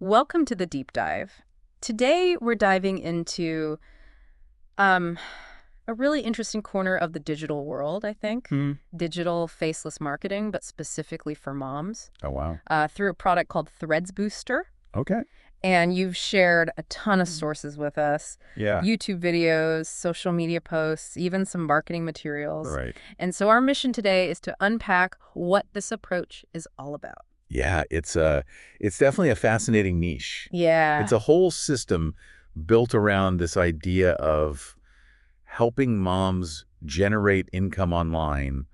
Welcome to the deep dive. Today we're diving into a really interesting corner of the digital world, I think. Digital faceless marketing, but specifically for moms, Oh, wow. through a product called Threads Booster. Okay. And you've shared a ton of sources with us, Yeah. YouTube videos, social media posts, even some marketing materials. Right. And so our mission today is to unpack what this approach is all about. Yeah, it's definitely a fascinating niche. Yeah. It's a whole system built around this idea of helping moms generate income online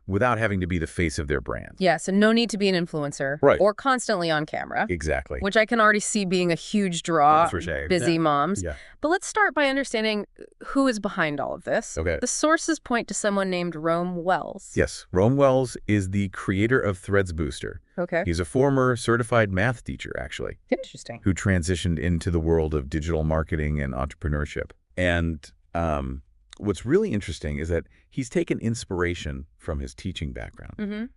without having to be the face of their brand. Yeah, so no need to be an influencer Right. or constantly on camera, Exactly. which I can already see being a huge draw, For sure. busy Yeah. moms. Yeah. But let's start by understanding who is behind all of this. Okay. The sources point to someone named Rome Wells. Yes, Rome Wells is the creator of Threads Booster. Okay. He's a former certified math teacher, actually, Interesting. who transitioned into the world of digital marketing and entrepreneurship. And what's really interesting is that he's taken inspiration from his teaching background,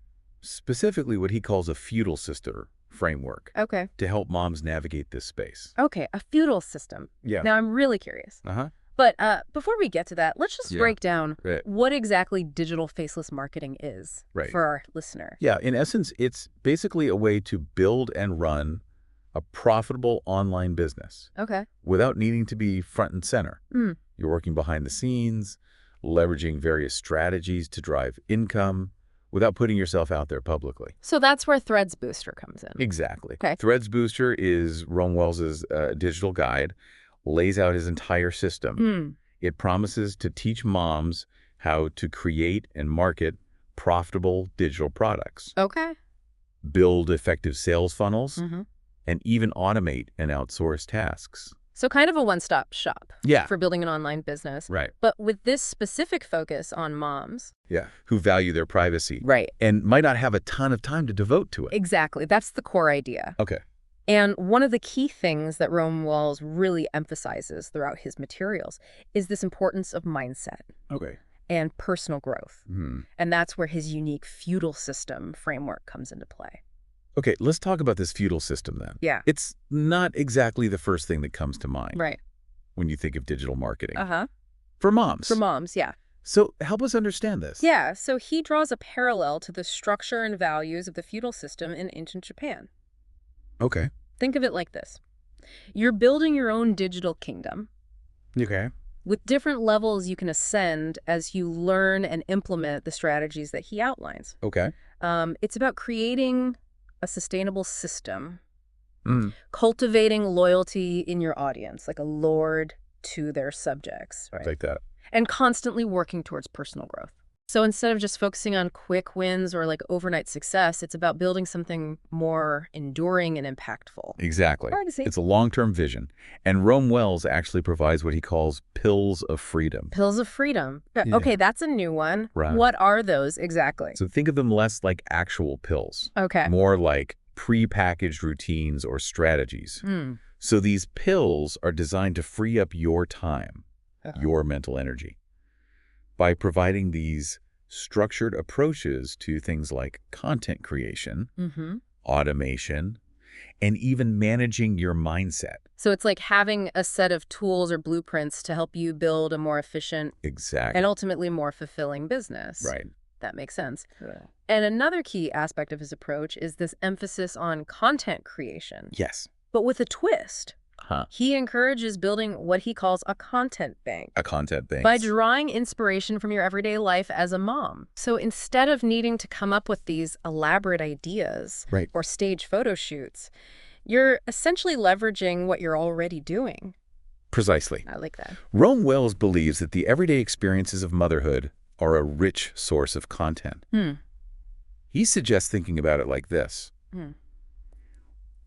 specifically what he calls a feudal system framework Okay. to help moms navigate this space. Okay, a feudal system. Yeah. Now, I'm really curious. Uh-huh. But before we get to that, let's just Yeah. break down Right. what exactly digital faceless marketing is Right. for our listener. Yeah, in essence, it's basically a way to build and run a profitable online business Okay. without needing to be front and center. Mm. You're working behind the scenes, leveraging various strategies to drive income without putting yourself out there publicly. So that's where Threads Booster comes in. Exactly. Okay. Threads Booster is Rome Wells's digital guide, lays out his entire system. It promises to teach moms how to create and market profitable digital products, Okay. build effective sales funnels, Mm-hmm. and even automate and outsource tasks. So kind of a one-stop shop Yeah. for building an online business. Right. But with this specific focus on moms. Yeah. Who value their privacy. Right. And might not have a ton of time to devote to it. Exactly. That's the core idea. Okay. And one of the key things that Rome Wells really emphasizes throughout his materials is this importance of mindset Okay. and personal growth. Hmm. And that's where his unique feudal system framework comes into play. Okay, let's talk about this feudal system then. Yeah. It's not exactly the first thing that comes to mind Right. when you think of digital marketing. Uh-huh. For moms. For moms, yeah. So help us understand this. Yeah, so he draws a parallel to the structure and values of the feudal system in ancient Japan. Okay. Think of it like this. You're building your own digital kingdom. Okay. With different levels you can ascend as you learn and implement the strategies that he outlines. Okay. It's about creating a sustainable system, Mm. cultivating loyalty in your audience, like a lord to their subjects, right? Like that. And constantly working towards personal growth. So instead of just focusing on quick wins or like overnight success, it's about building something more enduring and impactful. Exactly. Hard to see. It's a long-term vision. And Rome Wells actually provides what he calls pills of freedom. Pills of freedom. Yeah. Okay, that's a new one. Right. What are those exactly? So think of them less like actual pills, Okay. more like pre-packaged routines or strategies. So these pills are designed to free up your time, your mental energy, by providing these structured approaches to things like content creation, automation, and even managing your mindset. So it's like having a set of tools or blueprints to help you build a more efficient Exactly. and ultimately more fulfilling business. Right. That makes sense. And another key aspect of his approach is this emphasis on content creation, Yes. but with a twist. Huh. He encourages building what he calls a content bank A content bank. by drawing inspiration from your everyday life as a mom. So instead of needing to come up with these elaborate ideas Right. or stage photo shoots, you're essentially leveraging what you're already doing. Precisely. I like that. Rome Wells believes that the everyday experiences of motherhood are a rich source of content. He suggests thinking about it like this.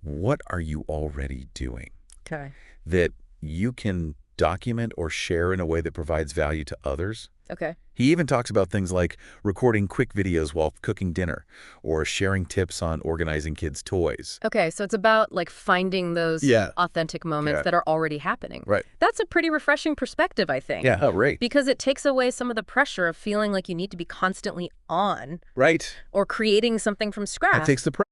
What are you already doing Okay. that you can document or share in a way that provides value to others? Okay. He even talks about things like recording quick videos while cooking dinner or sharing tips on organizing kids' toys. Okay, so it's about like finding those Yeah. authentic moments Yeah. that are already happening. Right. That's a pretty refreshing perspective, I think. Yeah, right. Because it takes away some of the pressure of feeling like you need to be constantly on Right. or creating something from scratch. That takes the pressure